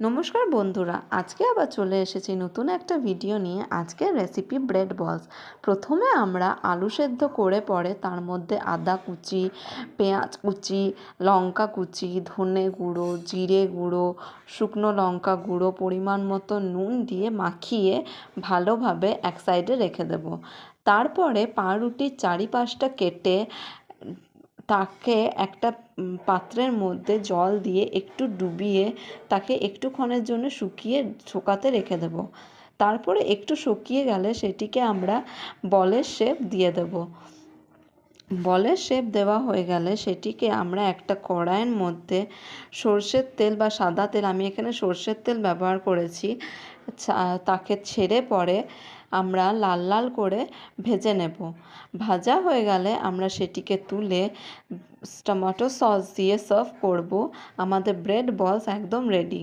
নমস্কার বন্ধুরা, আজকে আবার চলে এসেছি নতুন একটা ভিডিও নিয়ে। আজকের রেসিপি ব্রেড বলস। প্রথমে আমরা আলু সেদ্ধ করে পরে তার মধ্যে আদা কুচি, পেঁয়াজ কুচি, লঙ্কা কুচি, ধনে গুঁড়ো, জিরে গুঁড়ো, শুকনো লঙ্কা গুঁড়ো, পরিমাণ মতো নুন দিয়ে মাখিয়ে ভালোভাবে এক সাইডে রেখে দেব। তারপরে পাউরুটির চারিপাশটা কেটে তাকে একটা পাত্রের মধ্যে জল দিয়ে একটু ডুবিয়ে তাকে একটুক্ষণের জন্য শুকাতে রেখে দেব। তারপরে একটু শুকিয়ে গেলে সেটিকে আমরা বলের শেপ দিয়ে দেব। বলের শেপ দেওয়া হয়ে গেলে সেটিকে আমরা একটা কড়াইয়ের মধ্যে সর্ষের তেল বা সাদা তেল, আমি এখানে সর্ষের তেল ব্যবহার করেছি, তাকে ছেড়ে পরে আমরা লাল লাল করে ভেজে নেব। ভাজা হয়ে গেলে আমরা সেটিকে তুলে টমেটো সস দিয়ে সার্ভ করব। আমাদের ব্রেড বলস একদম রেডি।